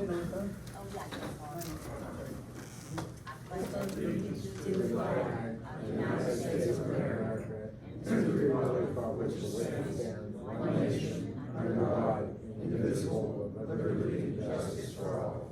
get anything? Oh, yeah, that's all. I pledge allegiance to the flag of the United States of America and to the republic for which it stands, one nation, under God, indivisible, with liberty and justice for all.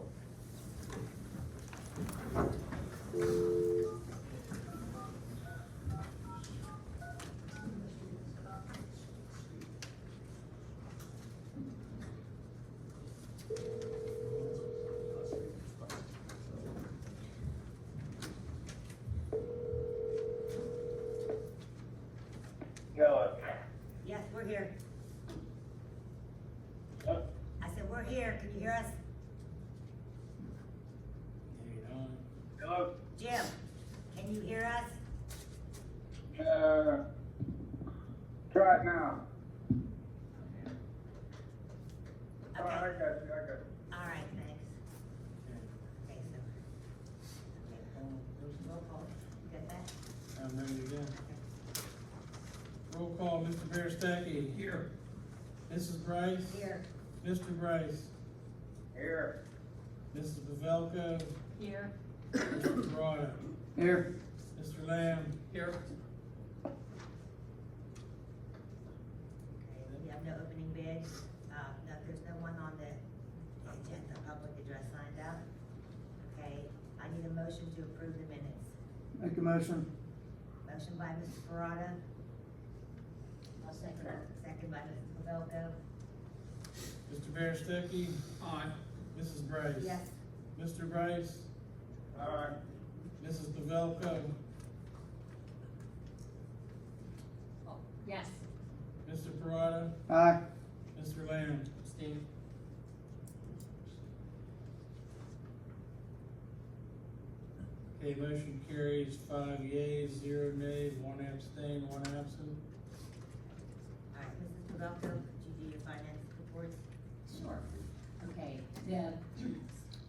Yes, we're here. Huh? I said, we're here. Can you hear us? Hello? Jim, can you hear us? Try it now. Okay. I got you. All right, thanks. Okay, so. Okay. Roll call. You got that? I'm ready to go. Okay. Roll call, Mr. Berestecky. Here. Mrs. Brice. Here. Mr. Brice. Here. Mrs. Pavelko. Here. Mr. Perrotta. Here. Mr. Lamb. Here. Okay, we have no opening bids. No, there's no one on the agenda, public address signed out. Okay, I need a motion to approve the minutes. Make a motion. Motion by Mr. Perrotta. I'll second that. Second by Mrs. Pavelko. Mr. Berestecky. Aye. Mrs. Brice. Yes. Mr. Brice. Alright. Mrs. Pavelko. Yes. Mr. Perrotta. Aye. Mr. Lamb. Steve. Okay, motion carries 5 yeas, 0 nays, 1 abstain, 1 absent. All right, Mrs. Pavelko, could you do your finance reports? Sure. Okay, the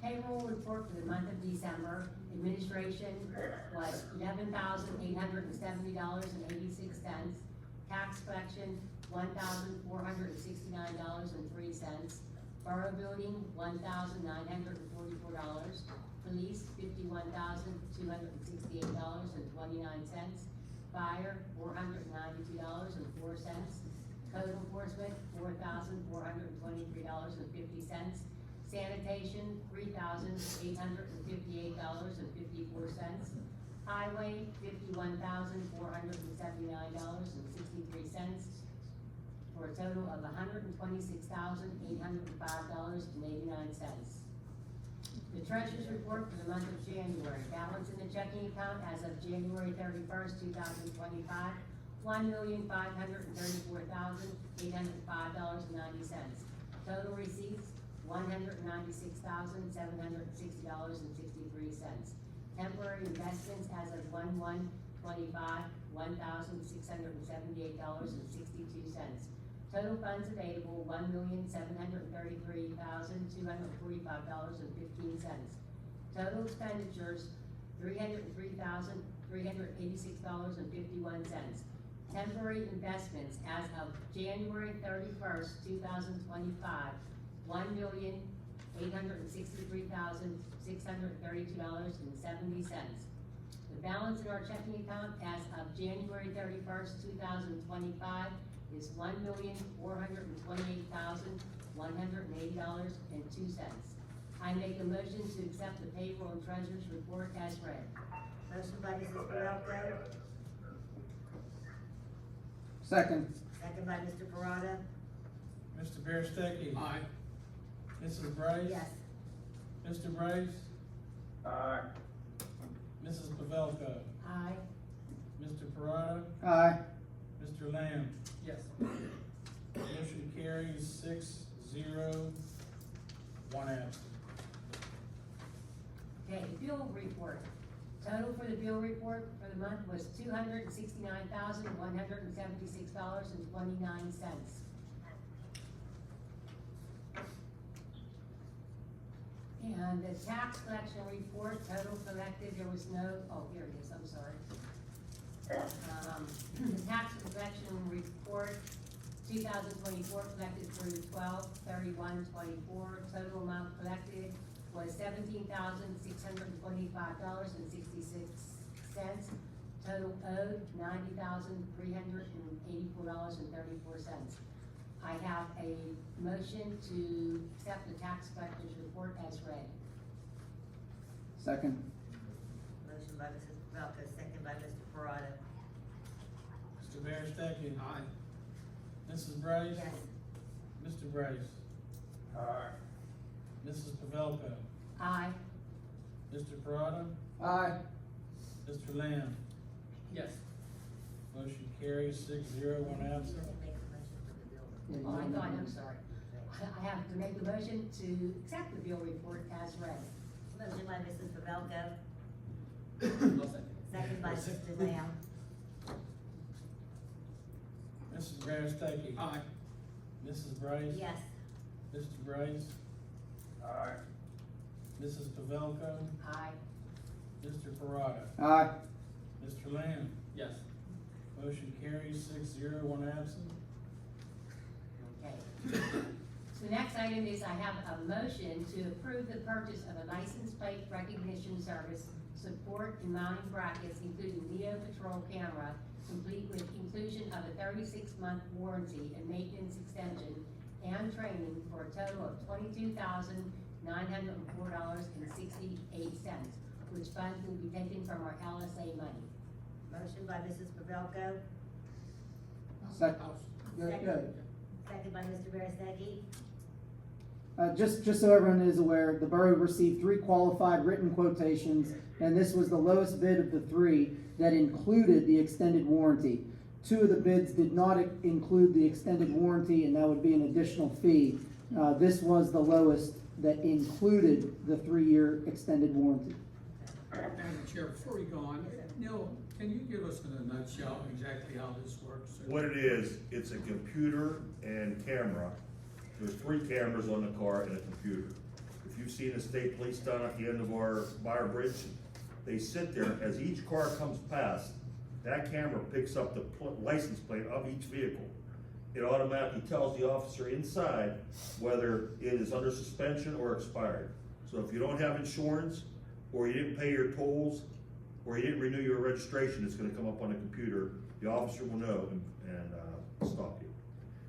payroll report for the month of December, administration was $11,870.86. Tax collection, $1,469.03. Borough building, $1,944. Police, $51,268.29. Fire, $492.04. Code enforcement, $4,423.50. Sanitation, $3,858.54. Highway, $51,479.63, for a total of $126,805.89. The treasurer's report for the month of January, balance in the checking account as of January 31st, 2025, $1,534,805.90. Total receipts, $196,760.63. Temporary investments as of 1/1/25, $1,678.62. Total funds available, $1,733,245.15. Total expenditures, $303,386.51. Temporary investments as of January 31st, 2025, $1,863,632.70. The balance in our checking account as of January 31st, 2025 is $1,428,180.02. I make a motion to accept the payroll and treasurer's report as read. Motion by Mrs. Pavelko, Second. second by Mr. Perrotta. Mr. Berestecky. Aye. Mrs. Brice. Yes. Mr. Brice. Alright. Mrs. Pavelko. Aye. Mr. Perrotta. Aye. Mr. Lamb. Yes. Motion carries 6-0, 1 absent. Okay, bill report. Total for the bill report for the month was $269,176.29. And the tax collection report, total collected, there was no, oh, here it is, I'm sorry. The tax collection report, 2024 collected through 12/31/24, total amount collected, was $17,625.66. Total owed, $90,384.34. I have a motion to accept the tax collector's report as read. Second. Motion by Mrs. Pavelko, second by Mr. Perrotta. Mr. Berestecky. Aye. Mrs. Brice. Yes. Mr. Brice. Aye. Mrs. Pavelko. Aye. Mr. Perrotta. Aye. Mr. Lamb. Yes. Motion carries 6-0, one You absent. didn't make a motion for the bill. Oh, I thought, I'm sorry. I have to make a motion to accept the bill report as read. Motion by Mrs. Pavelko, I'll second. second by Mr. Lamb. Mrs. Berestecky. Aye. Mrs. Brice. Yes. Mr. Brice. Aye. Mrs. Pavelko. Aye. Mr. Perrotta. Aye. Mr. Lamb. Yes. Motion carries 6-0, one absent. Okay. So the next item is I have a motion to approve the purchase of a license plate recognition service, support and mounting brackets, including Neo Patrol camera, complete with inclusion of a 36-month warranty and maintenance extension and training for a total of $22,904.68, which funds will be taken from our LSA money. Motion by Mrs. Pavelko, Second. second by Mr. Berestecky. Just so everyone is aware, the borough received 3 qualified written quotations, and this was the lowest bid of the 3 that included the extended warranty. 2 of the bids did not include the extended warranty, and that would be an additional fee. This was the lowest that included the 3-year extended warranty. Madam Chair, before you go on, Neal, can you give us in a nutshell exactly how this works? What it is, it's a computer and camera. There's 3 cameras on the car and a computer. If you've seen the state police down at the end of by our bridge, they sit there, as each car comes past, that camera picks up the license plate of each vehicle. It automatically tells the officer inside whether it is under suspension or expired. So if you don't have insurance, or you didn't pay your tolls, or you didn't renew your registration, it's gonna come up on the computer. The officer will know and stop you.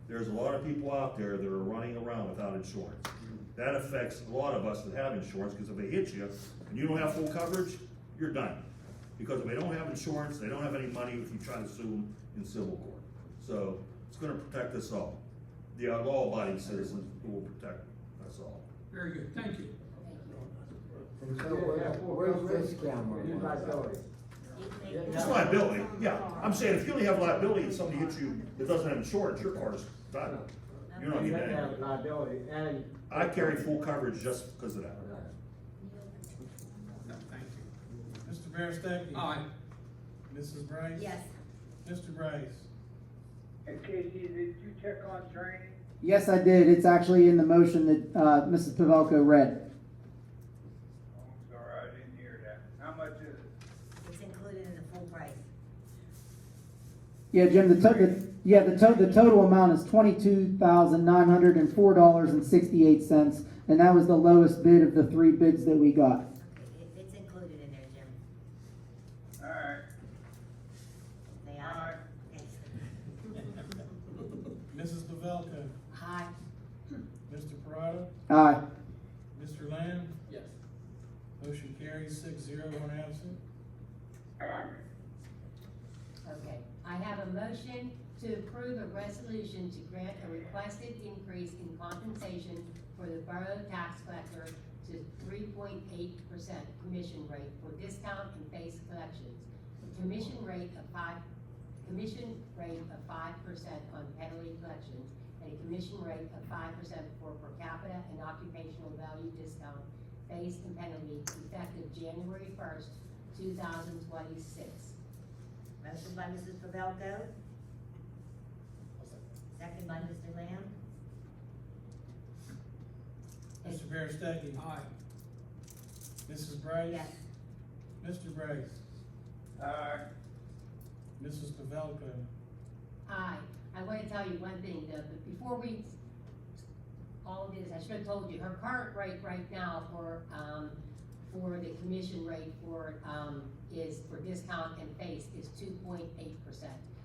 There's a lot of people out there that are running around without insurance. That affects a lot of us that have insurance, because if they hit you and you don't have full coverage, you're done. Because if they don't have insurance, they don't have any money if you try to sue them in civil court. So it's gonna protect us all. The law-abiding citizens will protect us all. Very good, thank you. And so where's this camera? Just liability, yeah. I'm saying if you only have liability and somebody hits you that doesn't have insurance, your car's done. You're not getting anything. liability and. I carry full coverage just because of that. No, thank you. Mr. Berestecky. Aye. Mrs. Brice. Yes. Mr. Brice. And Casey, did you check on training? Yes, I did. It's actually in the motion that, Mrs. Pavelko read. Oh, I'm sorry, I didn't hear that. How much is it? It's included in the full price. Yeah, Jim, the total amount is $22,904.68, and that was the lowest bid of the 3 bids that we got. It's included in there, Jim. All right. Say Aye. aye. Yes. Mrs. Pavelko. Aye. Mr. Perrotta. Aye. Mr. Lamb. Yes. Motion carries 6-0, one absent. Okay, I have a motion to approve a resolution to grant a requested increase in compensation for the borough tax collector to 3.8% commission rate for discount and base collections. A commission rate of 5% on penalty collections, and a commission rate of 5% for per capita and occupational value discount, base and penalty effective January 1st, 2026. Motion by Mrs. Pavelko. Second by Mr. Lamb. Mr. Berestecky. Aye. Mrs. Brice. Yes. Mr. Brice. Aye. Mrs. Pavelko. Aye. I want to tell you one thing, though, but before we all it is, I should have told you, her current rate right now for the commission rate is for discount and face is 2.8%.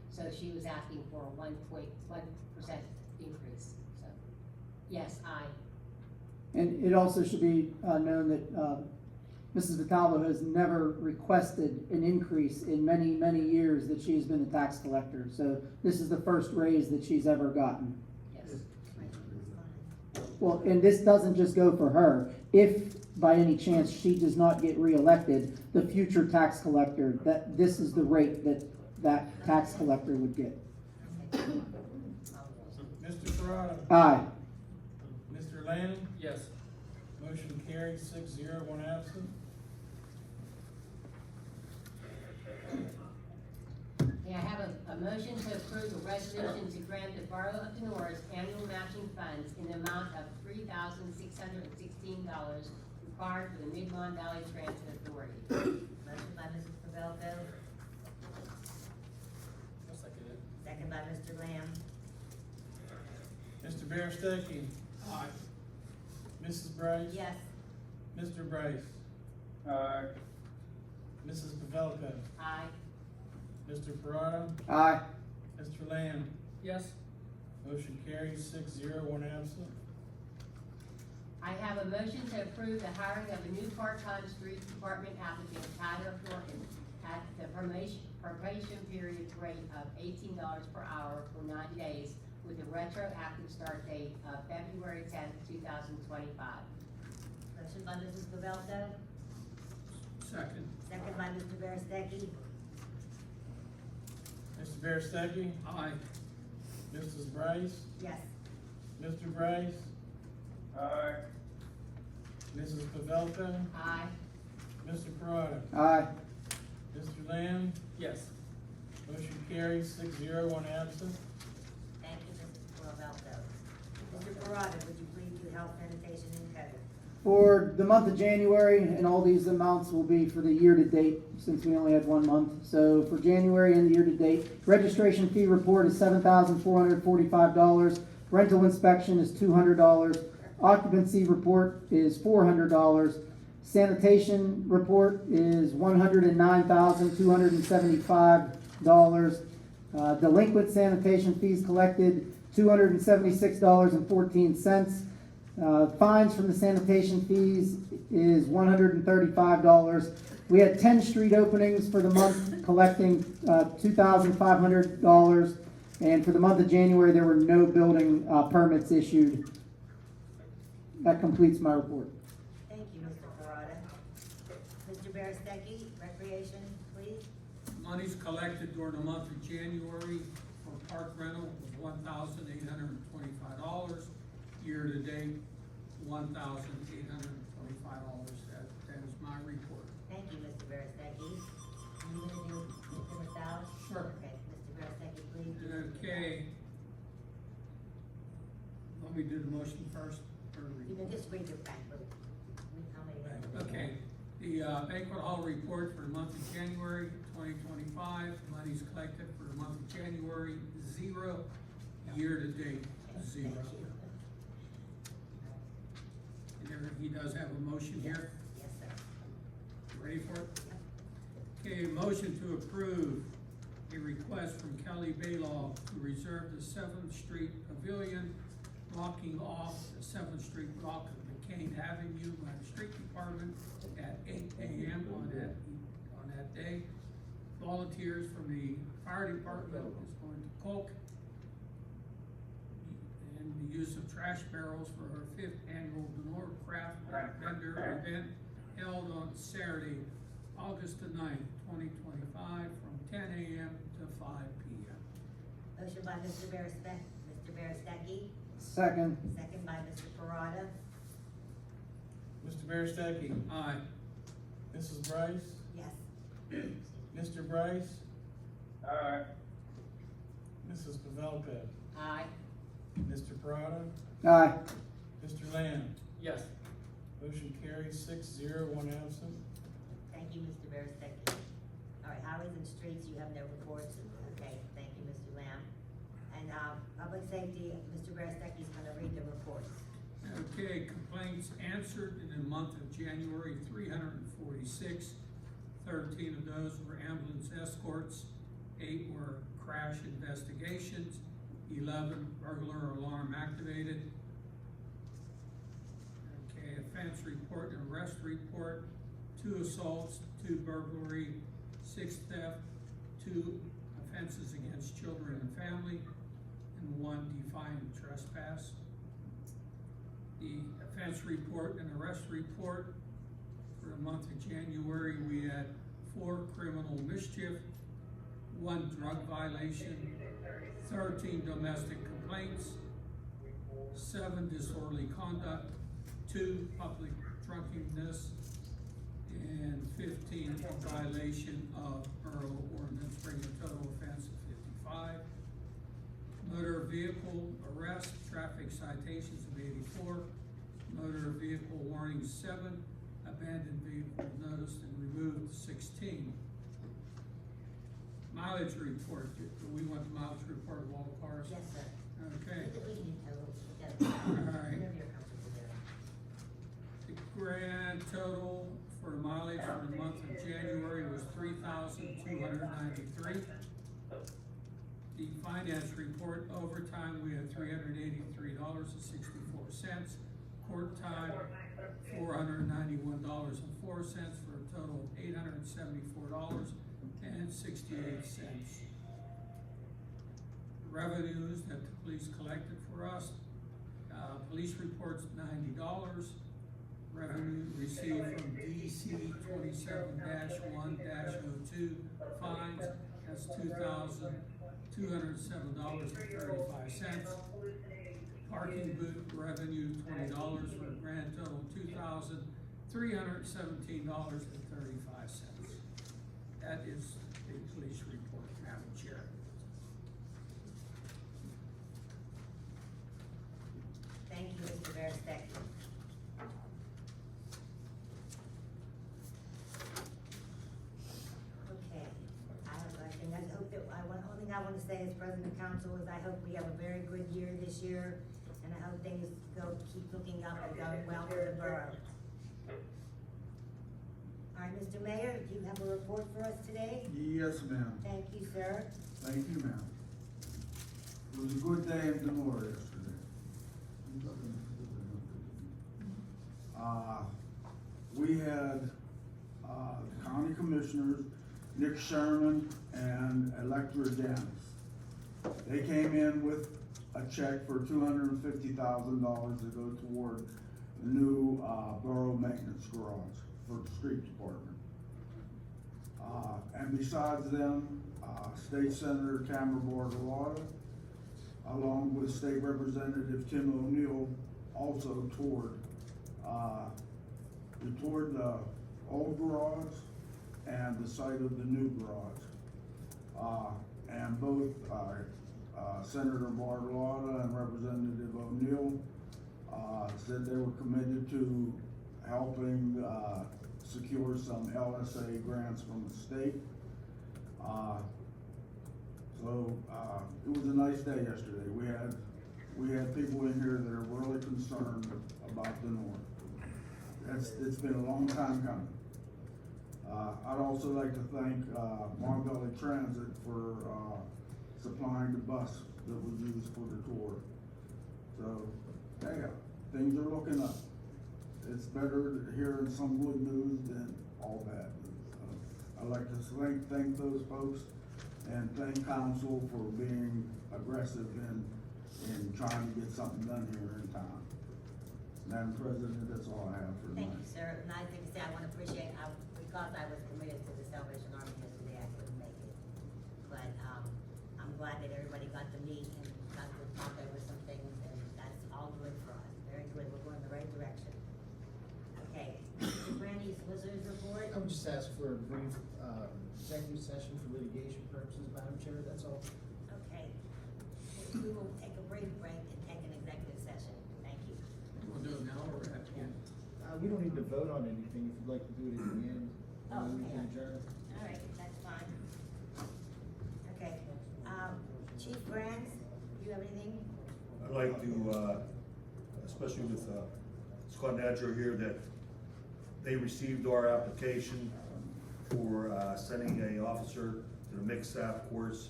So she was asking for a 1.1% increase, so, yes, And it also should be known that Mrs. Vitalbo has never requested an increase in many, many years that she's been a tax collector. So this is the first raise that she's ever gotten. yes. Well, and this doesn't just go for her. If by any chance she does not get reelected, the future tax collector, this is the rate that tax collector would get. Mr. Perrotta? Aye. Mr. Lanning? Yes. Motion carries 6-0, one absent. Okay, I have a motion to approve a resolution to grant the Borough of Donora's annual matching funds in the amount of $3,616 required for the Mid-Mon Valley Transit Authority. Motion by Mrs. Pavelko, second by Mr. Lamb. Mr. Berestecky? Aye. Mrs. Brice? Yes. Mr. Brice? Aye. Mrs. Pavelko? Aye. Mr. Perrotta? Aye. Mr. Lamb? Yes. Motion carries 6-0, one absent. I have a motion to approve the hiring of a new part-time street department applicant, Tyler Thornton, at the probation period rate of $18 per hour for 90 days, with a retroactive start date of February 10th, 2025. Motion by Mrs. Pavelko, Second. second by Mr. Berestecky. Mr. Berestecky? Aye. Mrs. Brice? Yes. Mr. Brice? Aye. Mrs. Pavelko? Aye. Mr. Perrotta? Aye. Mr. Lamb? Yes. Motion carries 6-0, one absent. Thank you, Mrs. Pavelko. Mr. Perrotta, would you please do health, sanitation, and code? For the month of January, and all these amounts will be for the year-to-date, since we only had 1 month. So for January and the year-to-date, registration fee report is $7,445. Rental inspection is $200. Occupancy report is $400. Sanitation report is $109,275. Delinquent sanitation fees collected, $276.14. Fines from the sanitation fees is $135. We had 10 street openings for the month, collecting $2,500. And for the month of January, there were no building permits issued. That completes my report. Thank you, Mr. Perrotta. Mr. Berestecky, recreation, please. Monies collected during the month of January for park rental was $1,825. Year-to-date, $1,825. That is my report. Thank you, Mr. Berestecky. You gonna do Mr. McDowell? Sure. Okay, Mr. Berestecky, please. Okay. Let me do the motion first. You can just read your back, but how many? Okay, the banquet hall report for the month of January 2025, monies collected for the month of January, 0, year-to-date, 0. He does have a motion here. Yes, sir. You ready for it? Okay, motion to approve a request from Kelly Baylaw to reserve the 7th Street Pavilion, blocking off the 7th Street block of McCain Avenue by the street department at 8 a.m. on that day. Volunteers from the fire department is going to cook, and the use of trash barrels for our 5th annual Donora craft vendor event held on Saturday, August the 9th, 2025, from 10 a.m. to 5 p.m. Motion by Mr. Berestecky, Second. second by Mr. Perrotta. Mr. Berestecky? Aye. Mrs. Brice? Yes. Mr. Brice? Aye. Mrs. Pavelko? Aye. Mr. Perrotta? Aye. Mr. Lamb? Yes. Motion carries 6-0, one absent. Thank you, Mr. Berestecky. All right, highways and streets, you have no reports. Okay, thank you, Mr. Lamb. And, public safety, Mr. Beresecky's gonna read the reports. Okay, complaints answered in the month of January, 346. 13 of those were ambulance escorts, 8 were crash investigations, 11 burglar alarm activated. Okay, offense report and arrest report, 2 assaults, 2 burglary, 6 theft, 2 offenses against children and family, and 1 defiant trespass. The offense report and arrest report for the month of January, we had 4 criminal mischief, 1 drug violation, 13 domestic complaints, 7 disorderly conduct, 2 public drunkenness, and 15 violation of borough ordinance, bringing a total offense of 55. Motor vehicle arrest, traffic citations of 84, motor vehicle warnings 7, abandoned vehicle noticed and removed 16. Mileage report, do we want the mileage report of all the cars? Yes, sir. Okay. We can do totals, All right. whatever you're comfortable doing. The grand total for mileage for the month of January was 3,293. The finance report, overtime, we had $383.64. Court time, $491.04 for a total of $874.68. Revenues that the police collected for us, police reports $90. Revenue received from DC 27-1-02 fines, that's $2,207.35. Parking booth revenue $20 for a grand total $2,317.35. That is the police report, Madam Chair. Thank you, Mr. Berestecky. Okay, I have a thing, I hope that, one thing I want to say as President of Council is I hope we have a very good year this year, and I hope things keep looking up and going well for the borough. All right, Mr. Mayor, do you have a report for us today? Yes, ma'am. Thank you, sir. Thank you, ma'am. It was a good day in Donora yesterday. We had, the county commissioners, Nick Sherman and Electra Dennis. They came in with a check for $250,000 to go toward the new, borough maintenance garage for the street department. And besides them, State Senator Cameron Bordelada, along with State Representative Tim O'Neal, also toured the old garage and the site of the new garage. And both Senator Bordelada and Representative O'Neal said they were committed to helping secure some LSA grants from the state. It was a nice day yesterday. We had people in here that are really concerned about Donora. It's been a long time coming. I'd also like to thank Valley Transit for supplying the bus that was used for the tour. So, yeah, things are looking up. It's better hearing some good news than all bad news. I'd like to thank those folks and thank council for being aggressive in trying to get something done here in town. Madam President, that's all I have for tonight. Thank you, sir. And I think to say I want to appreciate, because I was committed to the Salvation Army yesterday, I couldn't make it. But, I'm glad that everybody got to meet and got to talk over some things, and that's all good for us. Very good. We're going in the right direction. Okay, Mr. Brandy, Solicitor's report? I would just ask for a brief, executive session for litigation purposes, Madam Chair, that's all. Okay. We will take a brief break and take an executive session. Thank you. We'll do it now or at the end? We don't need to vote on anything, if you'd like to do it at the end, Oh, and then we okay. can adjourn. All right, that's fine. Okay, Chief Rands, do you have anything? I'd like to, especially with, Scott Nadger here, that they received our application for, sending a officer to the mixed staff course.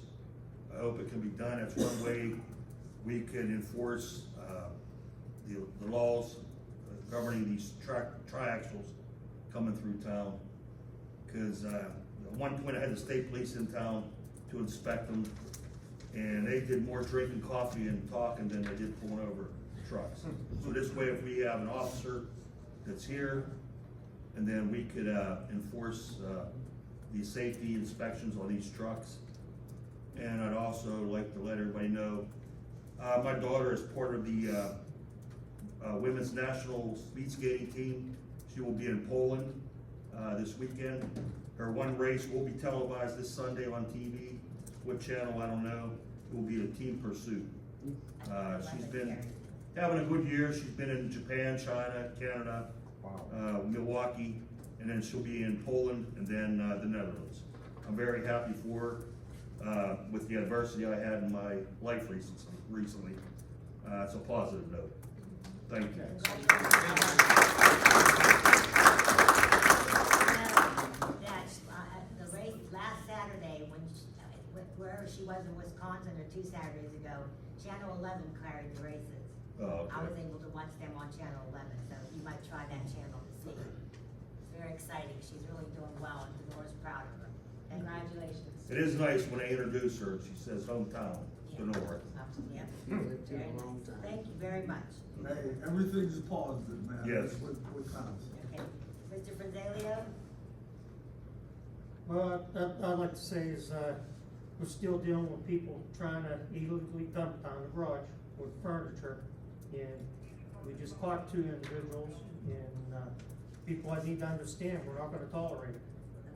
I hope it can be done. That's one way we can enforce, the laws governing these triaxles coming through town. Cause, at one point I had the state police in town to inspect them, and they did more drinking coffee and talking than they did pulling over trucks. So this way, if we have an officer that's here, and then we could, enforce, the safety inspections on these trucks. And I'd also like to let everybody know, my daughter is part of the, women's national speed skating team. She will be in Poland, this weekend. Her one race will be televised this Sunday on TV. What channel, I don't know. It will be a team pursuit. She's been having a good year. She's been in Japan, China, Canada, Milwaukee, and then she'll be in Poland and then the Netherlands. I'm very happy for her with the adversity I had in my life recently. It's a positive note. Thank you. The race last Saturday, wherever she was in Wisconsin, or 2 Saturdays ago, Channel 11 carried the races. Oh, okay. I was able to watch them on Channel 11, so you might try that channel to see. It's very exciting. She's really doing well, and Denora's proud of her. Congratulations. It is nice when they introduce her. She says hometown, Donora. Yep. Very nice. Thank you very much. Hey, everything's positive, man. Yes. That's what counts. Okay, Mr. Fronzaglio? Well, I'd like to say is, we're still dealing with people trying to illegally dump down the garage with furniture. And we just caught 2 individuals, and, people I need to understand, we're not gonna tolerate it.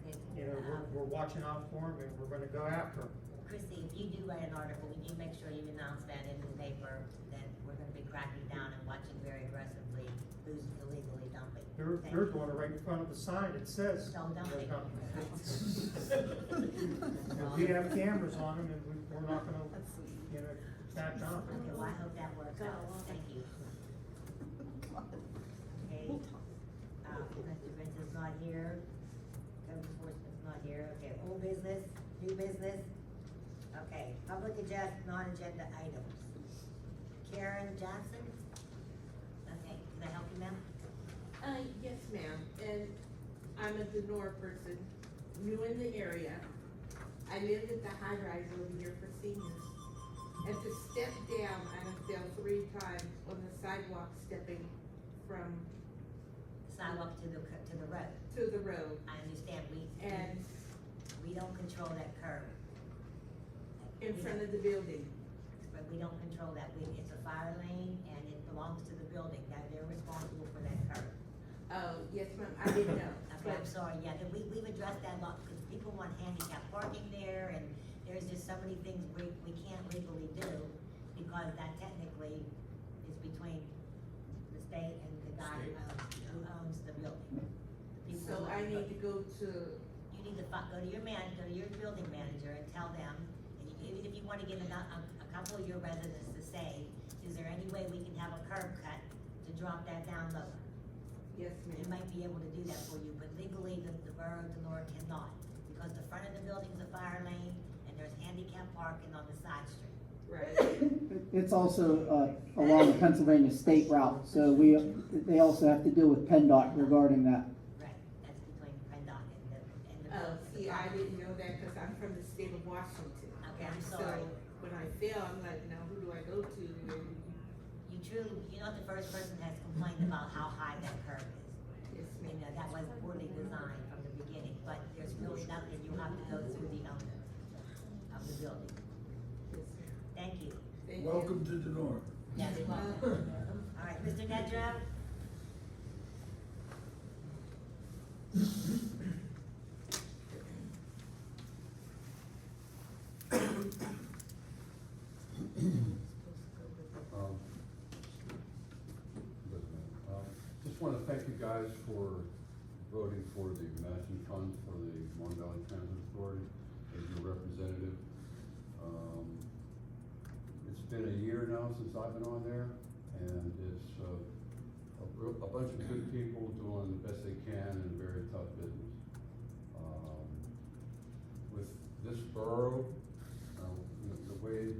Okay. You know, we're watching out for them, and we're gonna go after them. Chrissy, if you do write an article, would you make sure you announce that in the paper, that we're gonna be cracking down and watching very aggressively who's illegally dumping? They're Thank you. doing it right in front of the sign that says. Don't dump no it. dumping. We have cameras on them, and we're not gonna, you know, back down. Okay, well, I hope that works out, thank you. Okay, Mr. Brice is not here, code enforcement's not here, okay, old business, new business, okay, public address, non-agenda items. Karen Johnson? Okay, can I help you, ma'am? Yes, ma'am, and I'm a Donora person, new in the area. I lived at the high rise over here for seniors. And to step down, I have fell 3 times on the sidewalk stepping from Sidewalk to the road. to the road. I understand, And we don't control that curb. in front of the building. But we don't control that, it's a fire lane and it belongs to the building, that they're responsible for that curb. Oh, yes, ma'am, I didn't know. Okay, I'm sorry, yeah, we've addressed that a lot, because people want handicap parking there, and there's just so many things we can't legally do, because that technically is between the state and the guy who owns the building. The people So who I own the need to building. go to, You need to go to your building manager and tell them, and even if you wanna get a couple of your residents to say, is there any way we can have a curb cut to drop that down lower? yes, They ma'am. might be able to do that for you, but legally, the Borough of Donora cannot, because the front of the building's a fire lane, and there's handicap parking on the side street. Right. It's also, along the Pennsylvania state route, so they also have to deal with PennDOT regarding that. Right, that's between PennDOT and the. Oh, see, I didn't know that because I'm from the state of Washington. Okay, I'm So sorry. when I fell, I'm like, now who do I go to? You're not the first person that's complained about how high that curve is. Yes, You ma'am. know, that was poorly designed from the beginning, but there's really nothing, you have to go through the owner of the building. Yes, ma'am. Thank you. Thank you. Welcome to Donora. Yes, welcome. All right, Mr. Nedrow? Just want to thank you guys for voting for the matching funds for the Mon Valley Transit Authority as your representative. It's been a year now since I've been on there, And it's, a bunch of good people doing the best they can in a very tough business. With this borough, the way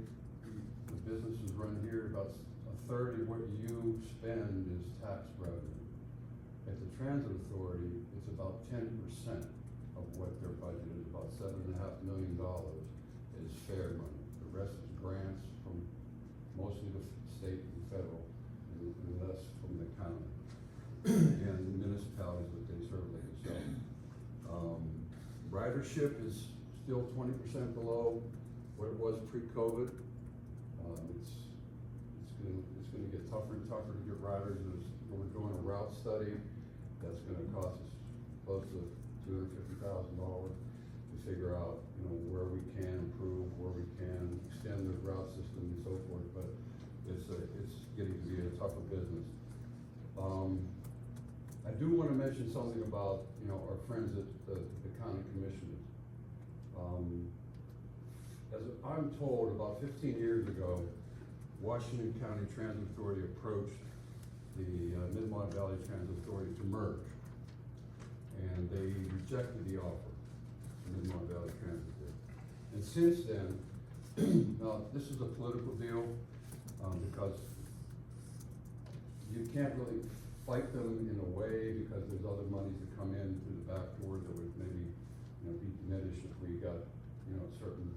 the business is run here, about a third of what you spend is tax revenue. At the Transit Authority, it's about 10% of what their budget is, about $7.5 million is fair money. The rest is grants from mostly the state and federal, and less from the county and the municipalities that they serve themselves. Ridership is still 20% below what it was pre-COVID. It's gonna get tougher and tougher to get riders. We're doing a route study that's gonna cost us close to $250,000 to figure out, where we can improve, where we can extend the route system and so forth, but it's getting to be a tougher business. I do wanna mention something about, our friends at the county commissioners. As I'm told, about 15 years ago, Washington County Transit Authority approached the Mid-Mon Valley Transit Authority to merge, and they rejected the offer, the Mid-Mon Valley Transit did. And since then, now this is a political deal, because you can't really fight them in a way, because there's other monies that come in through the back door that would maybe, be diminished if we got, a certain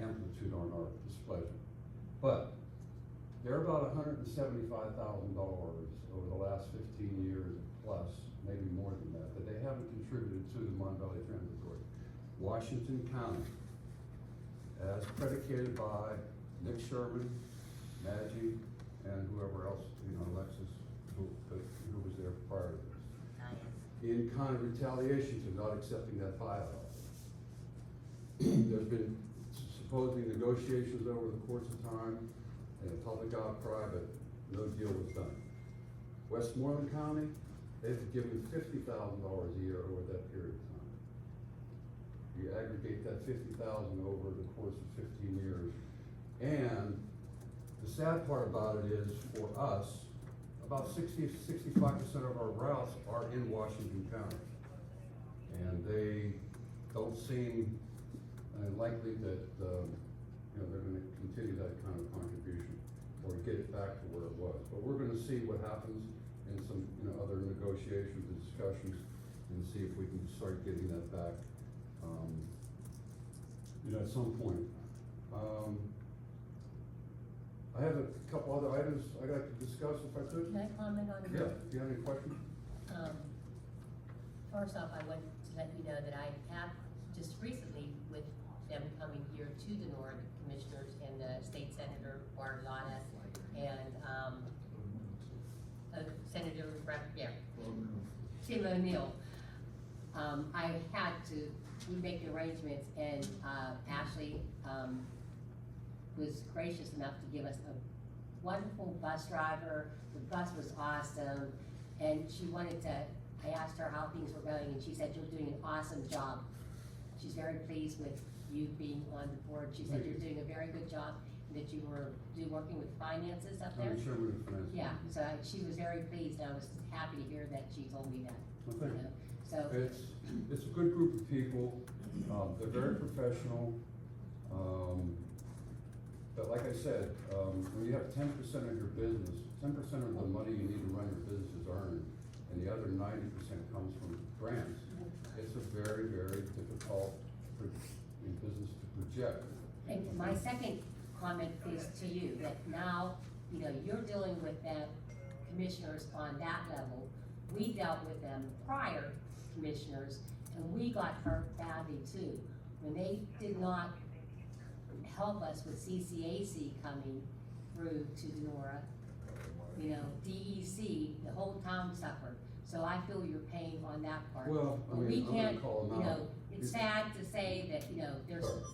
amplitude on our displeasure. But they're about $175,000 over the last 15 years plus, maybe more than that they haven't contributed to the Mon Valley Transit Authority. Washington County, as predicated by Nick Sherman, Maggie, and whoever else, Alexis, who was there prior to this, in kind of retaliation to not accepting that buyout. There's been supposedly negotiations over the course of time and a public outcry, but no deal was done. Westmoreland County, they've given $50,000 a year over that period of time. You aggregate that $50,000 over the course of 15 years. And the sad part about it is, for us, about 65% of our routes are in Washington County. And they don't seem likely that, they're gonna continue that kind of contribution or get it back to where it was. But we're gonna see what happens in some, other negotiations and discussions, and see if we can start getting that back, at some point. I have a couple other items I'd like to discuss if I could. Can I comment on it? Yeah, do you have any questions? First off, I want to let you know that I have just recently, with them coming here to Donora, the commissioners and the state senator, Barlotta, and, Senator, Tim O'Neal. I had to make arrangements, and, Ashley, was gracious enough to give us a wonderful bus driver. The bus was awesome, and she wanted to, I asked her how things were going, and she said, "You're doing an awesome job." She's very pleased with you being on the board. She said you're doing a very good job, and that you were working with finances up there. I'm sure with finances. Yeah, so she was very pleased, and I was happy to hear that she told me that. Well, thank you. So It's a good group of people. They're very professional. But like I said, when you have 10% of your business, 10% of the money you need to run your business is earned, and the other 90% comes from grants, it's a very, very difficult business to project. And my second comment is to you, that now, you're dealing with them commissioners on that level. We dealt with them prior commissioners, and we got hurt badly too. When they did not help us with CCAC coming through to Donora, DEC, the whole town suffered. So I feel your pain on that part. Well, I mean, we I'm gonna can't, call them out. it's sad to say that,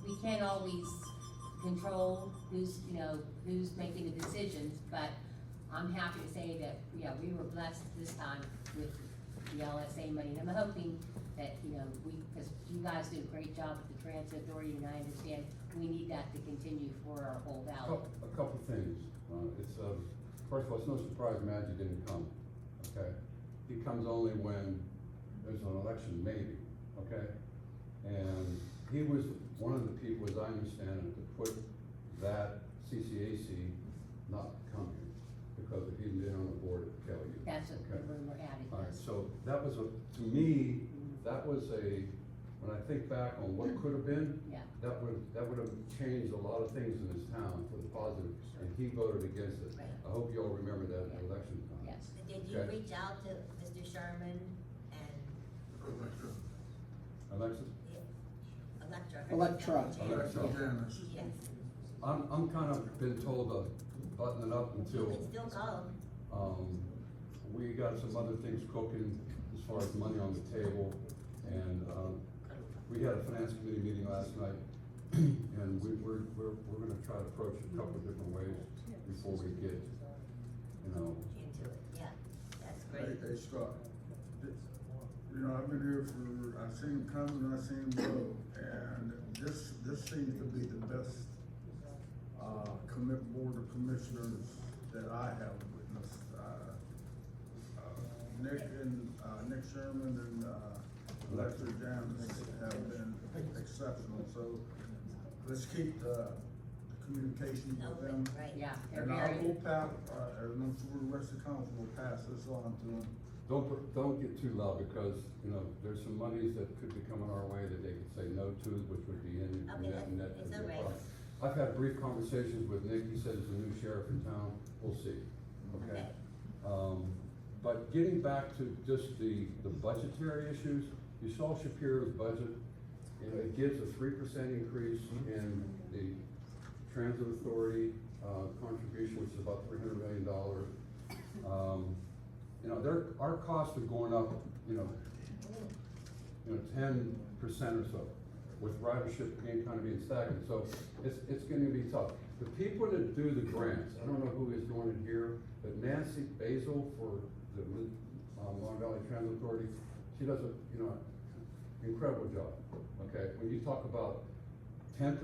we can't always control who's making the decisions, but I'm happy to say that, we were blessed this time with the LSA money. And I'm hoping that, because you guys do a great job with the Transit Authority, and I understand we need that to continue for our whole valley. A couple things. first of all, it's no surprise Maggie didn't come, okay? He comes only when there's an election, maybe, okay? And he was one of the people, as I understand it, to put that CCAC not coming, because if he'd been on the board, it'd tell you. That's what the Okay. rumor had it. All right, so that was to me, that was when I think back on what could have been, Yeah. that would have changed a lot of things in this town for the positive, and he voted against it. Right. I hope you all remember that in election time. Yes. Did you Okay. reach out to Mr. Sherman and Alexis? Electra? Electra. Yes. I'm kind of been told to button it up You until, can still call him. we got some other things cooking as far as money on the table. And, we had a finance committee meeting last night, and we're gonna try to approach it a couple of different ways before we get, Into it, yeah, that's great. Hey, Scott, you know, I've been here I've seen him come and I've seen him go, and this seems to be the best, board of commissioners that I have witnessed. Nick Sherman and, Electra Jams have been exceptional, so let's keep the communication with them. Right. Yeah. And I will pass, and I'm sure the rest of the council will pass this on to them. don't get too loud, because, you know, there's some monies that could be coming our way that they could say no to, which would be in, Okay, and that it's could be a all right. problem. I've had brief conversations with Nick, he said he's a new sheriff in town, we'll see, okay? But getting back to just the budgetary issues, you saw Shapiro's budget, and it gives a 3% increase in the transit authority, contribution, which is about $300 million. You know, our costs are going up, 10% or so, with ridership being stagnant, so it's gonna be tough. The people that do the grants, I don't know who is doing it here, but Nancy Basil for the Long Valley Transit Authority, she does incredible job, okay? When you talk about 10%,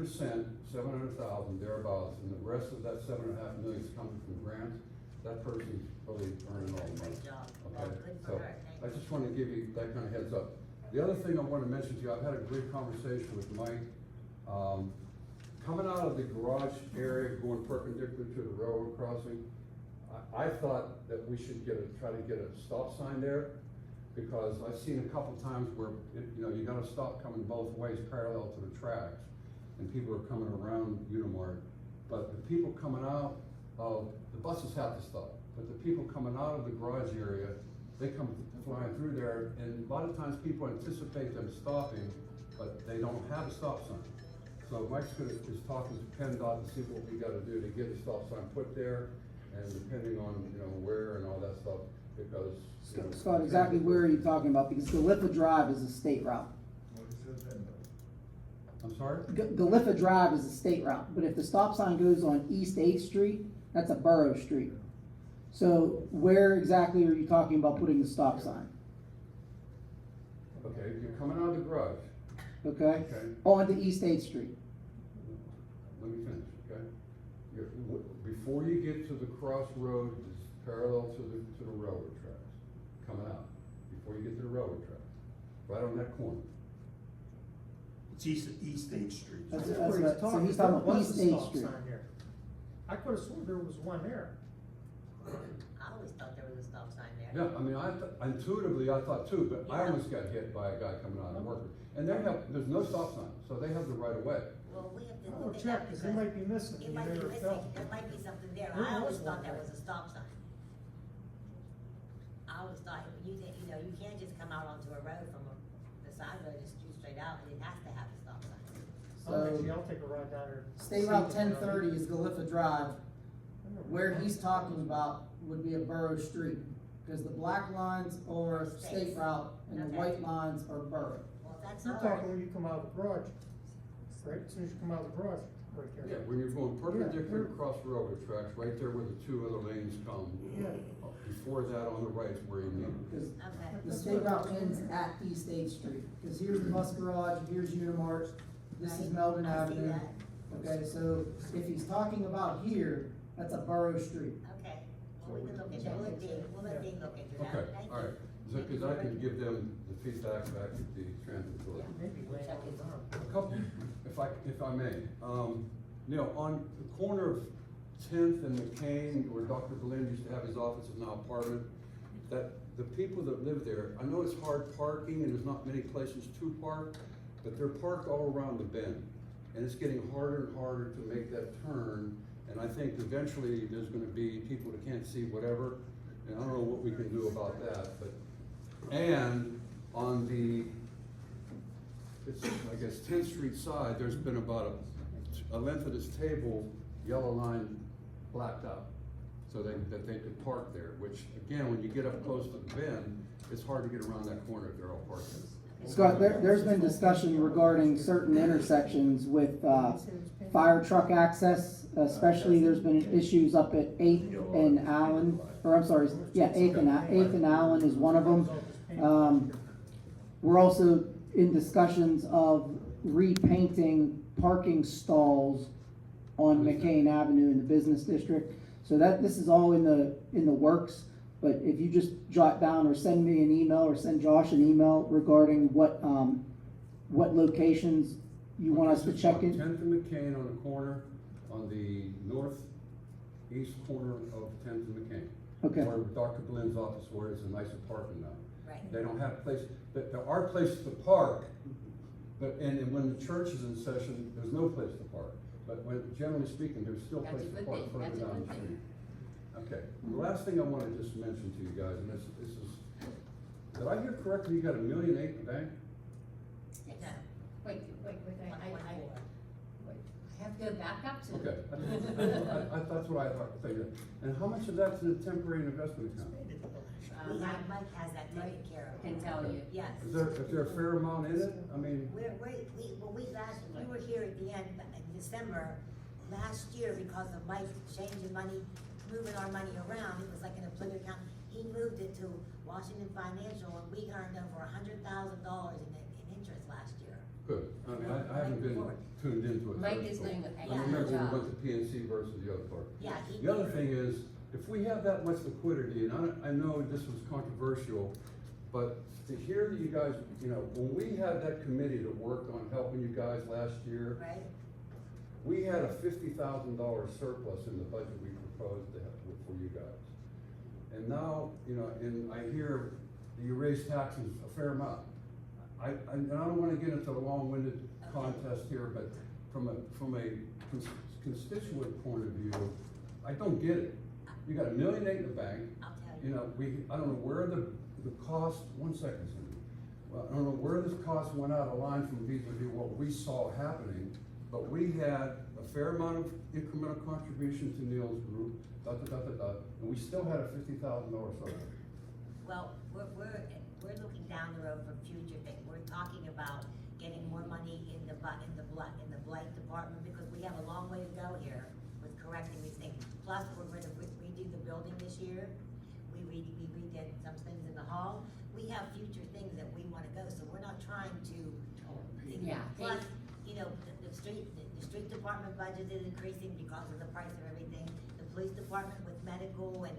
700,000 thereabouts, and the rest of that 7.5 million is coming from grants, that person's really earning all the money. Great job. Okay, Well, good for so her. I just want to give you that kind of heads up. The other thing I want to mention to you, I've had a great conversation with Mike. Coming out of the garage area, going perpendicular to the railroad crossing, I thought that we should try to get a stop sign there, because I've seen a couple times where, you gotta stop coming both ways parallel to the tracks, and people are coming around Unimart. But the people coming out of, the buses have to stop, but the people coming out of the garage area, they come flying through there, and a lot of times people anticipate them stopping, but they don't have a stop sign. So Mike's is talking to PennDOT to see what we gotta do to get a stop sign put there, and depending on, where and all that stuff, because. Scott, exactly where are you talking about? Because Galiffa Drive is a state route. I'm sorry? Galiffa Drive is a state route, but if the stop sign goes on East 8th Street, that's a borough street. So where exactly are you talking about putting the stop sign? Okay, you're coming out of the garage, Okay? okay? On to East 8th Street. Let me finish, okay? Before you get to the crossroad, it's parallel to the railroad tracks, coming out, before you get to the railroad tracks, right on that corner. It's East 8th Street. That's That's what- what he's so talking he's about. talking There about was East a 8th stop Street. sign there. I could've sworn there was one there. I always thought there was a stop sign there. Yeah, I mean, intuitively, I thought too, but I almost got hit by a guy coming out of work. And there's no stop sign, so they have the right of way. Well, we have to I will look at check, that cause because it might be missing. it You might be never missing, felt. there might be something there. There I always was thought one that there. was a stop sign. I always thought, you can't just come out onto a road from the side road and shoot straight out, and it has to have a stop sign. I'll take a ride down there. State Route 1030 is Galiffa Drive. Where he's talking about would be a borough street, because the black lines are state route and the Okay. white lines are borough. Well, that's You're all talking right. when you come out of the garage, right? As soon as you come out of the garage, right there. Yeah, when you're going perpendicular Yeah. across the railroad tracks, right there where the two other lanes come. Yeah. Before that, on the right is where you need. Because Okay. the state route ends at East 8th Street, because here's the bus garage, here's Unimart, this is Right. Melvin I see Avenue. that. Okay, so if he's talking about here, that's a borough street. Okay, Well, we can look into that, we'll let Dean look into that. Okay, Thank all you. right, so, cause I can give them the feedback back at the transit authority. Check it out. A couple, if I may, Neal, on the corner of 10th and McCain, where Dr. Berlin used to have his office, is now apartment, that the people that live there, I know it's hard parking and there's not many places to park, but they're parked all around the bend. And it's getting harder and harder to make that turn, and I think eventually there's gonna be people that can't see whatever, and I don't know what we can do about that, but, and on the, it's, I guess, 10th Street side, there's been about a length of this table, yellow line blacked out, so that they could park there, which, again, when you get up close to the bend, it's hard to get around that corner if they're all parked there. Scott, there's been discussion regarding certain intersections with, fire truck access, especially there's been issues up at 8th and Allen, or I'm sorry, yeah, 8th and Allen is one of them. We're also in discussions of repainting parking stalls on McCain Avenue in the business district. So this is all in the works. But if you just jot down or send me an email or send Josh an email regarding what locations you want us to check in. 10th and McCain on the corner, on the northeast corner of 10th and McCain. Okay. Where Dr. Glynn's office, where it's a nice apartment now. Right. They don't have a place, there are places to park, but, and when the church is in session, there's no place to park. But generally speaking, there's still That's a place to good park thing. further That's a down good the thing. street. Okay, the last thing I wanna just mention to you guys, and this is, did I hear correctly, you got $1.8 million in the bank? No. Wait, I have to go back up to. Okay, that's what I thought, and how much of that's in a temporary investment account? Mike has that taken care of. Can tell you. Yes. Is there a fair amount in it? I mean, We were here at the end, in December, last year, because of Mike changing money, moving our money around, it was like in a political account. He moved it to Washington Financial, and we earned over $100,000 in interest last year. good, I mean, I haven't been tuned into it. Mike is doing a I good remember job. we went to PNC versus the other part. Yeah, he The other did. thing is, if we have that much liquidity, and I know this was controversial, but to hear that you guys, when we had that committee that worked on helping you guys last year, Right? we had a $50,000 surplus in the budget we proposed to have for you guys. And now, and I hear you raise taxes a fair amount. And I don't wanna get into a long-winded contest here, but from a constituent point of view, I don't get it. You got $1.8 million in the bank. I'll tell you. I don't know where the cost, one second, Cindy. Well, I don't know where this cost went out of line from vis-a-vis what we saw happening, but we had a fair amount of incremental contribution to Neal's group, and we still had a $50,000 surplus. Well, we're looking down the road for future things. We're talking about getting more money in the blight department, because we have a long way to go here with correcting these things. Plus, we're going to redo the building this year. We redid some things in the hall. We have future things that we wanna go, so we're not trying to. Yeah. Plus, the street department budget is increasing because of the price of everything. The police department with medical and,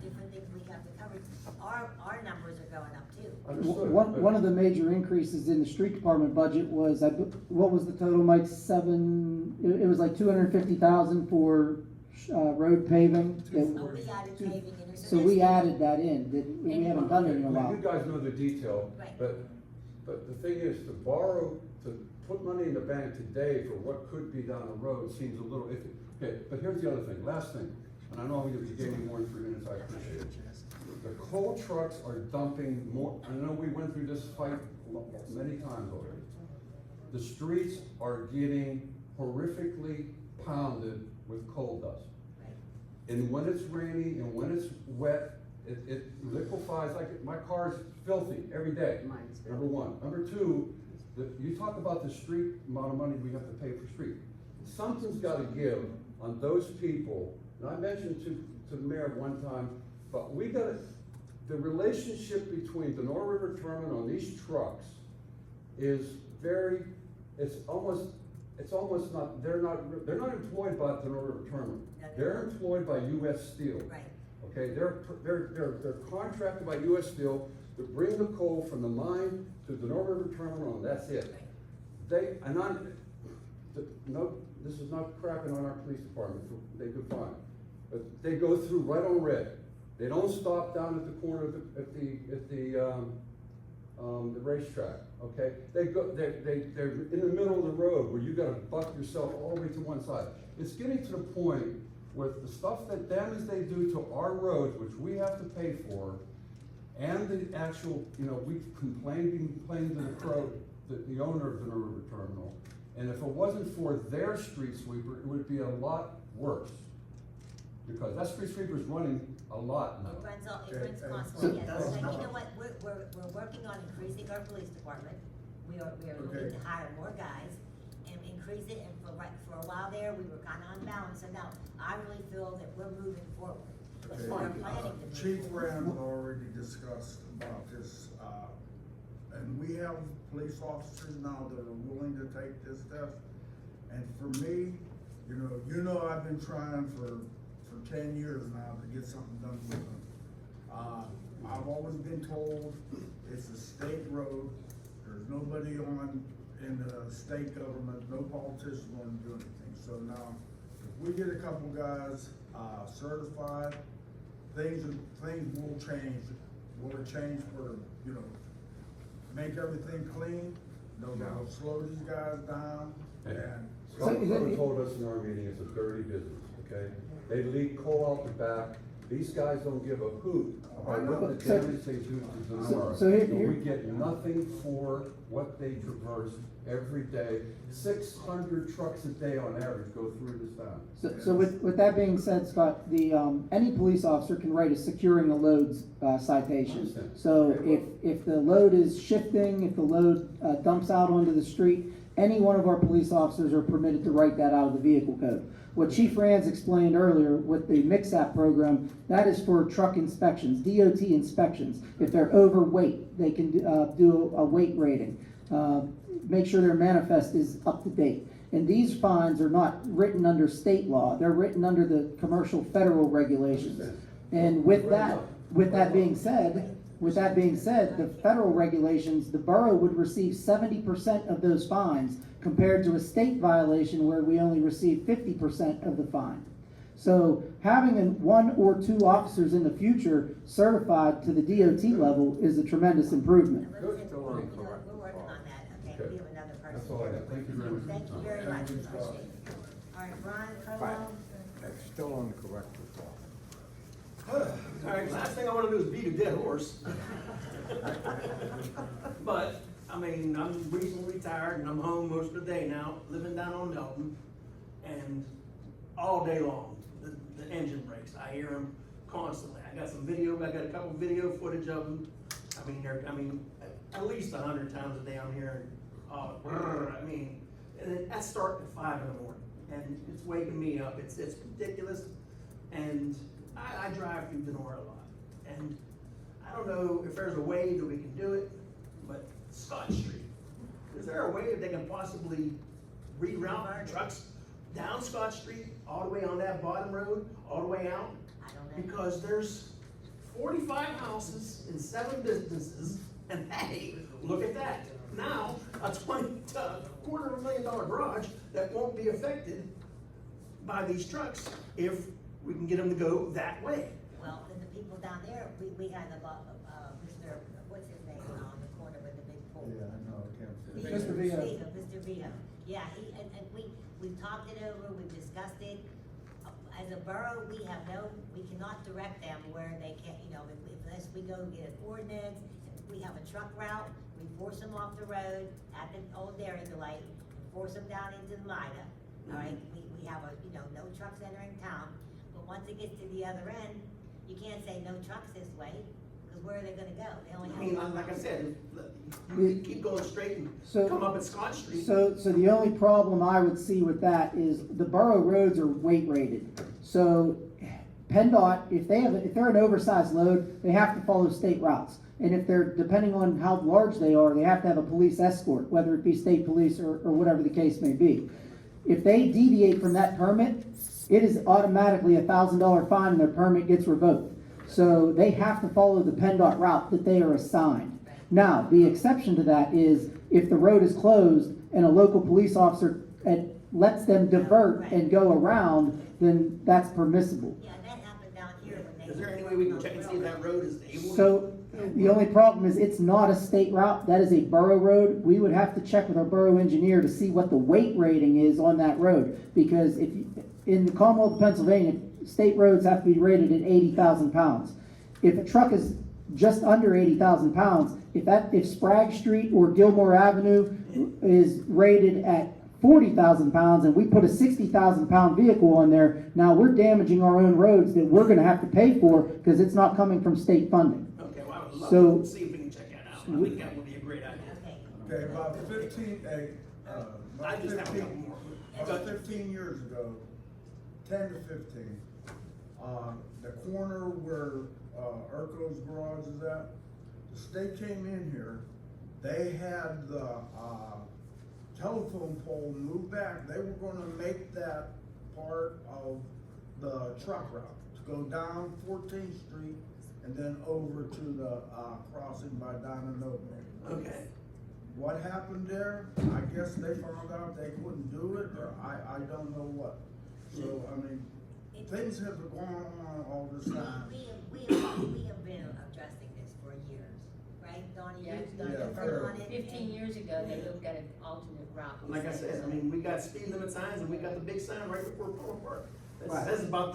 different things we have to cover. Our numbers are going up too. Understood. One of the major increases in the street department budget was, what was the total, Mike? It was like $250,000 for, road paving. Oh, we added paving and. So we added that in, we haven't done it in a while. You guys know the detail, Right. but the thing is, to put money in the bank today for what could be down the road seems a little iffy. Okay, but here's the other thing, last thing, and I know you gave me more than 3 minutes, I appreciate it. The coal trucks are dumping more, I know we went through this fight many times already. The streets are getting horrifically pounded with coal dust. And when it's rainy and when it's wet, it liquefies, like, my car's filthy every day, number one. Number two, you talk about the street amount of money we have to pay for street. Something's gotta give on those people, and I mentioned to the mayor one time, but the relationship between the Donora River Terminal and these trucks is it's almost not, they're not employed by the Donora River Terminal. They're employed by US Steel. Right. okay? They're contracted by US Steel to bring the coal from the mine to the Donora River Terminal, and that's it. No, this is not crapping on our police department, they do fine. But they go through right on red. They don't stop down at the corner of the racetrack, okay? They're in the middle of the road where you gotta buck yourself all the way to one side. It's getting to the point with the stuff that damage they do to our roads, which we have to pay for, and the actual, we complained to the owner of the River Terminal, and if it wasn't for their street sweeper, it would be a lot worse. Because that street sweeper is running a lot now. It runs constantly, yes. And you know what, we're working on increasing our police department. We are looking to hire more guys and increase it, and for a while there, we were kinda unbalanced, so now I really feel that we're moving forward. We're planning to move Chief forward. Rands already discussed about this, and we have police officers now that are willing to take this step. And for me, I've been trying for 10 years now to get something done with them. I've always been told it's a state road, there's nobody in the state government, no politician going to do anything. So now, if we get a couple guys, certified, things will change. Will change for, make everything clean, they'll slow these guys down, and. Scott told us in our meeting it's a dirty business, okay? They leak coal out the back. These guys don't give a hoot about what the damage they do to Donora. And we get nothing for what they traverse every day. 600 trucks a day on average go through this town. So with that being said, Scott, any police officer can write a securing a loads citation. So if the load is shifting, if the load dumps out onto the street, any one of our police officers are permitted to write that out of the vehicle code. What Chief Rands explained earlier with the MIXAP program, that is for truck inspections, DOT inspections. If they're overweight, they can do a weight rating. Make sure their manifest is up to date. And these fines are not written under state law, they're written under the commercial federal regulations. And with that being said, the federal regulations, the borough would receive 70% of those fines compared to a state violation where we only receive 50% of the fine. So having one or two officers in the future certified to the DOT level is a tremendous improvement. We're working on that, okay? We have another person. That's all I have. Thank you very much. Thank you very much, appreciate it. All right, Brian, Colo. That's still on the correct report. All right, last thing I wanna do is beat a dead horse. But, I'm recently retired and I'm home most of the day now, living down on Melton. And all day long, the engine brakes, I hear them constantly. I got a couple video footage of them. At least 100 times a day I'm hearing, and that's starting at 5 in the morning. And it's waking me up, it's ridiculous. And I drive through Donora a lot, and I don't know if there's a way that we can do it, but Scott Street, is there a way that they can possibly reroute our trucks down Scott Street, all the way on that bottom road, all the way out? I don't know. Because there's 45 houses and 7 businesses, and hey, look at that. Now, a $250,000 garage that won't be affected by these trucks if we can get them to go that way. Well, and the people down there, we had Mr., what's his name, on the corner with the big pole? Yeah, I know, I can't say. Mr. Vito. Mr. Vito. Yeah, we've talked it over, we've discussed it. As a borough, we cannot direct them where they can't, unless we go get an ordinance, we have a truck route, we force them off the road at the old dairy delight, force them down into the MIDA, all right? We have no trucks entering town, but once it gets to the other end, you can't say no trucks this way, because where are they gonna go? They only have. Like I said, you keep going straight and come up at Scott Street. So the only problem I would see with that is the borough roads are weight rated. So PennDOT, if they're an oversized load, they have to follow state routes. And if they're, depending on how large they are, they have to have a police escort, whether it be state police or whatever the case may be. If they deviate from that permit, it is automatically $1,000 fine and their permit gets revoked. So they have to follow the PennDOT route that they are assigned. Now, the exception to that is if the road is closed and a local police officer lets them divert and go around, then that's permissible. Yeah, that happened down here when they. Is there any way we can check and see if that road is able to? So the only problem is it's not a state route, that is a borough road. We would have to check with our borough engineer to see what the weight rating is on that road. Because in the Commonwealth of Pennsylvania, state roads have to be rated at 80,000 pounds. If a truck is just under 80,000 pounds, if Sprague Street or Gilmore Avenue is rated at 40,000 pounds and we put a 60,000 pound vehicle on there, now we're damaging our own roads that we're gonna have to pay for because it's not coming from state funding. Okay, well, I would love So- to see if we can check that out. I think that would be a great idea. Okay. Okay, about 15, I just have a couple more. about 15 years ago, 10 to 15, the corner where Urko's garage is at, the state came in here, they had the telephone pole moved back. They were gonna make that part of the truck route, to go down 14th Street and then over to the crossing by Donna Noble. Okay. What happened there? I guess they found out they couldn't do it, or I don't know what. So, I mean, things have gone on all this time. We have been addressing this for years, right, Donnie? Yeah. You've done Yeah, your fair. work on it. 15 years ago, they looked at an alternate route. Like I said, I mean, we got speed limit signs and we got the big sign right before Polo Park. That Right. says about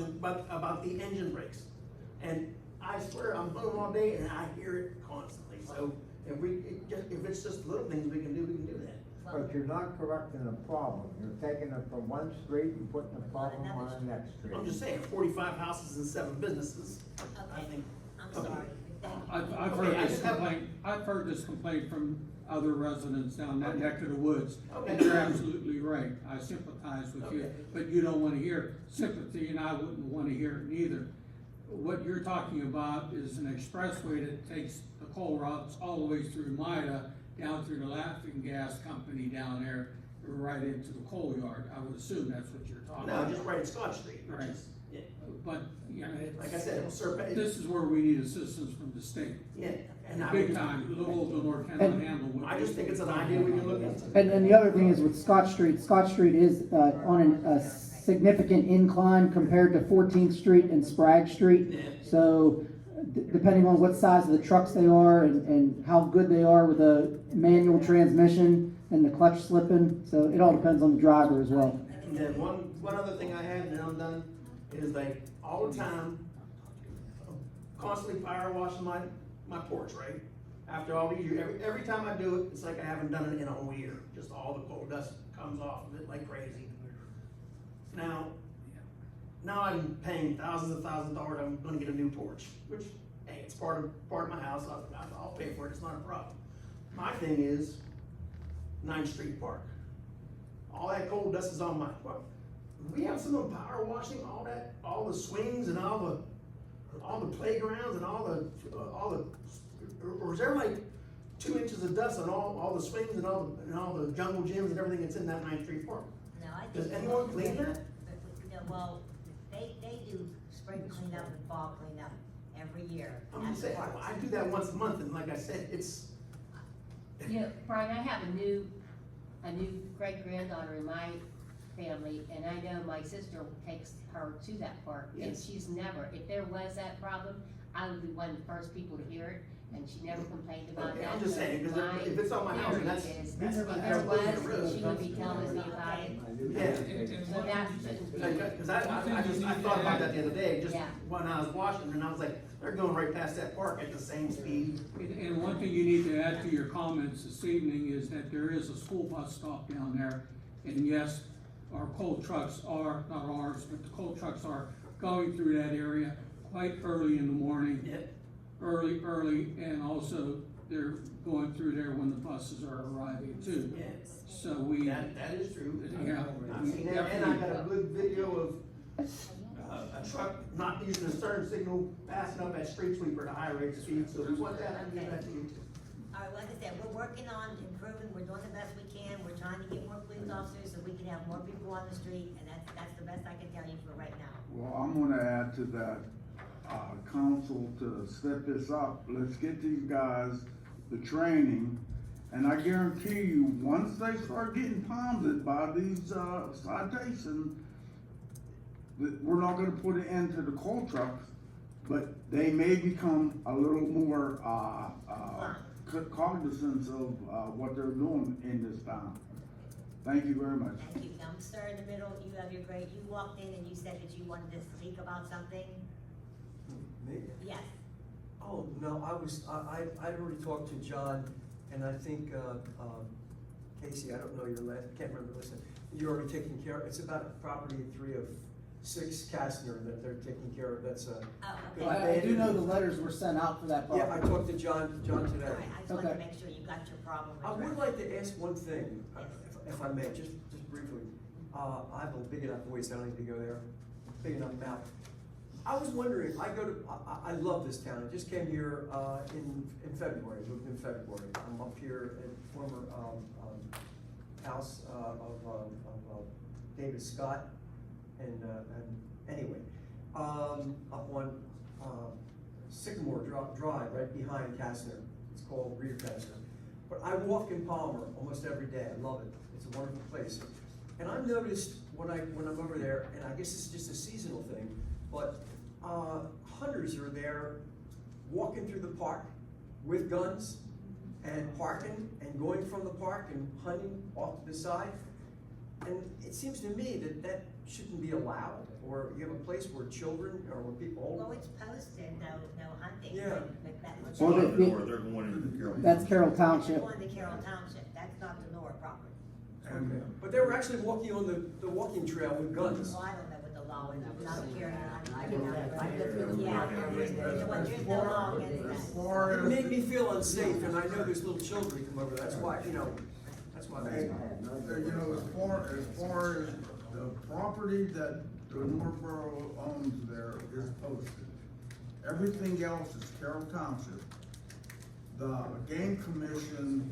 the engine brakes. And I swear, I'm home all day and I hear it constantly. So if it's just little things we can do that. But you're not correcting a problem. You're taking it from one street and putting the problem on the next street. I'm just saying, 45 houses and 7 businesses, I Okay, think. I'm sorry, but thank you. I've heard this complaint from other residents down that neck of the woods. Okay. And you're absolutely right, I sympathize with you, Okay. but you don't wanna hear sympathy, and I wouldn't wanna hear it neither. What you're talking about is an expressway that takes the coal routes all the way through Maida, down through the Laughing Gas Company down there, right into the coal yard. I would assume that's what you're talking No, about. just right at Scott Street, which Right. is, yeah. But, you know, Like I said, it was surveyed. this is where we need assistance from the state. Yeah. And I Big would- time, little Donora cannot And- handle what. I just think it's an idea we can look into. And the other thing is with Scott Street is on a significant incline compared to 14th Street and Sprague Street. Yeah. So depending on what size of the trucks they are and how good they are with a manual transmission and the clutch slipping, so it all depends on the driver as well. And then one other thing I had, and I'm done, is like, all the time, constantly power washing my porch, right? After all these years, every time I do it, it's like I haven't done it in a whole year, just all the coal dust comes off of it like crazy. Now I'm paying thousands of dollars, I'm gonna get a new porch, which, hey, it's part of my house, I'll pay for it, it's not a problem. My thing is 9th Street Park. All that coal dust is on my, well, we have someone power washing all the swings and all the playgrounds and all the, or is there like 2 inches of dust on all the swings and all the jungle gyms and everything that's in that 9th Street Park? No, I think. Does anyone clean that? No, well, they do spring cleanup and fall cleanup every year. I'm at just the saying, parks. I do that once a month, and like I said, it's, You know, Brian, I have a new great granddaughter in my family, and I know my sister takes her to that park, and Yes. she's never, if there was that problem, I would be one of the first people to hear it, and she never complained about okay, that. I'm just saying, because My if it's on my house, and that's, theory is, that's if about there half the was, road. she would be telling me about it. Yeah. So that shouldn't be. Because I thought about that the other day, just Yeah. when I was watching, and I was like, they're going right past that park at the same speed. And one thing you need to add to your comments this evening is that there is a school bus stop down there. And yes, our coal trucks are, not ours, but the coal trucks are going through that area quite early in the morning. Yep. Early, and also they're going through there when the buses are arriving too. Yeah. So we, That is true. Yeah. I've seen that, and I got a good video of a truck not using a turn signal, passing up that street sweeper at a high rate of speed, so if you want that, I can give that to you too. All right, like I said, we're working on improving, we're doing the best we can, we're trying to get more police officers so we can have more people on the street, and that's the best I can tell you for right now. Well, I'm gonna add to that. council to step this up. Let's get these guys the training. And I guarantee you, once they start getting pounded by these, citations, that we're not gonna put an end to the coal trucks, but they may become a little more, cognizant of, what they're doing in this town. Thank you very much. Thank you. I'm sir in the middle, you have your great, you walked in and you said that you wanted to speak about something? Me? Yes. Oh, no, I'd already talked to John, and I think, Casey, I don't know your last, can't remember, listen, you're already taking care of, it's about a property at 3 of 6 Kastner that they're taking care of, that's Oh, Well, okay. I do know the letters were sent out for that Yeah, I property. talked to John All today. right, I just wanted to Okay. make sure you got your problem I addressed. would like to ask one thing, Yes. if I may, just briefly. I have a big enough voice, I don't need to go there, big enough mouth. I was wondering, I love this town, I just came here, in February, moved in February. I'm up here at former, house, of David Scott, and anyway, up on, Sycamore Drive, right behind Kastner, it's called Reeder Kastner. But I walk in Palmer almost every day, I love it, it's a wonderful place. And I've noticed when I'm over there, and I guess it's just a seasonal thing, but hunters are there walking through the park with guns and parking and going from the park and hunting off to the side. And it seems to me that shouldn't be allowed, or you have a place where children or where people. Well, it's posted, no hunting. Yeah. But Well, Not the- Donora, they're going into Carroll. That's Carroll They're Township. going to Carroll Township, that's not the Donora property. Okay. But they were actually walking on the walking trail with guns. Well, I don't know what the law is, I'm not carrying on. Yeah, there's no law against As that. far It as, made me feel unsafe, and I know there's little children who come over, that's why, that's why. hey, you know, as far as the property that the North Borough owns there is posted. Everything else is Carroll Township. The game commission,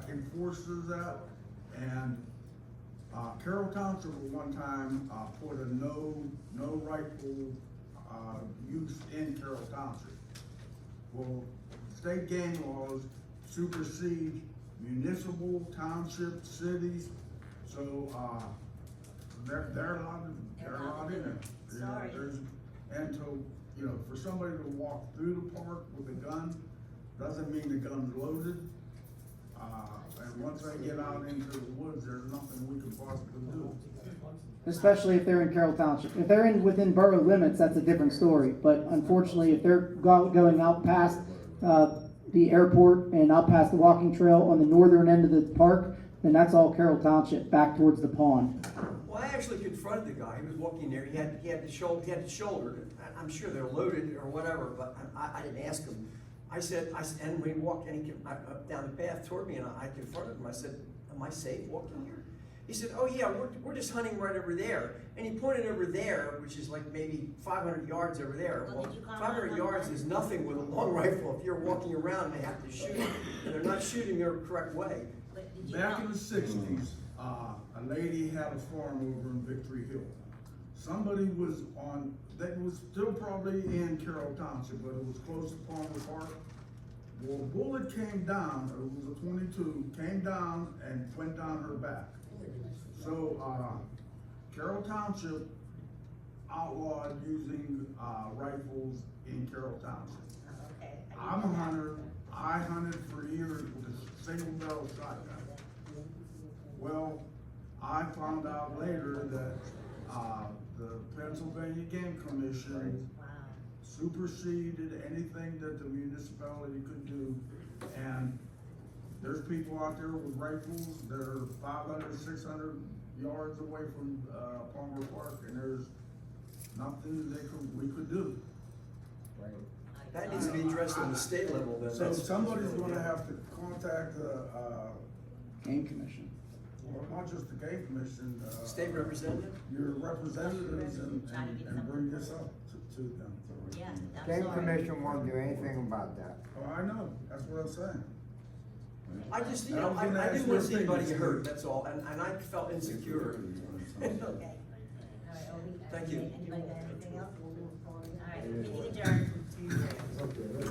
enforces that, and, Carroll Township at one time, put a no rifle, use in Carroll Township. Well, state game laws supersede municipal, township, cities, so, they're allowed in there. You know, Sorry. And to, for somebody to walk through the park with a gun, doesn't mean the gun's loaded. And once they get out into the woods, there's nothing we can possibly do. Especially if they're in Carroll Township. If they're within borough limits, that's a different story. But unfortunately, if they're going out past, the airport and out past the walking trail on the northern end of the park, then that's all Carroll Township, back towards the pond. Well, I actually confronted the guy, he was walking there, he had the shoulder, I'm sure they're loaded or whatever, but I didn't ask him. I said, and we walked, and he came up down the path toward me, and I confronted him, I said, am I safe walking here? He said, oh yeah, we're just hunting right over there, and he pointed over there, which is like maybe 500 yards over there. Well, Well, did you call 500 yards 911? is nothing with a long rifle, if you're walking around, they have to shoot, and they're not shooting the correct way. But did you Back call- in the '60s, a lady had a farm over in Victory Hill. Somebody was that was still probably in Carroll Township, but it was close to Palmer Park. Well, a bullet came down, it was a .22, came down and went down her back. So, Carroll Township outlawed using, rifles in Carroll Township. Okay. I'm a hunter, I hunted for years with a single barrel shotgun. Well, I found out later that, the Pennsylvania Game Commission Wow. superseded anything that the municipality could do. And there's people out there with rifles that are 500, 600 yards away from, Palmer Park, and there's nothing we could do. That needs to be addressed on the state level, then. So somebody's gonna have to contact the, Game Commission. well, not just the game commission, State representative? your representatives and bring this up to them. Yes, I'm Game sorry. Commission won't do anything about that. Oh, I know, that's what I'm saying. I just, I was I gonna ask didn't your want to see anybody opinion, hurt, Steve. that's all, and I felt insecure. Okay. All right, Thank you. Anybody got anything else?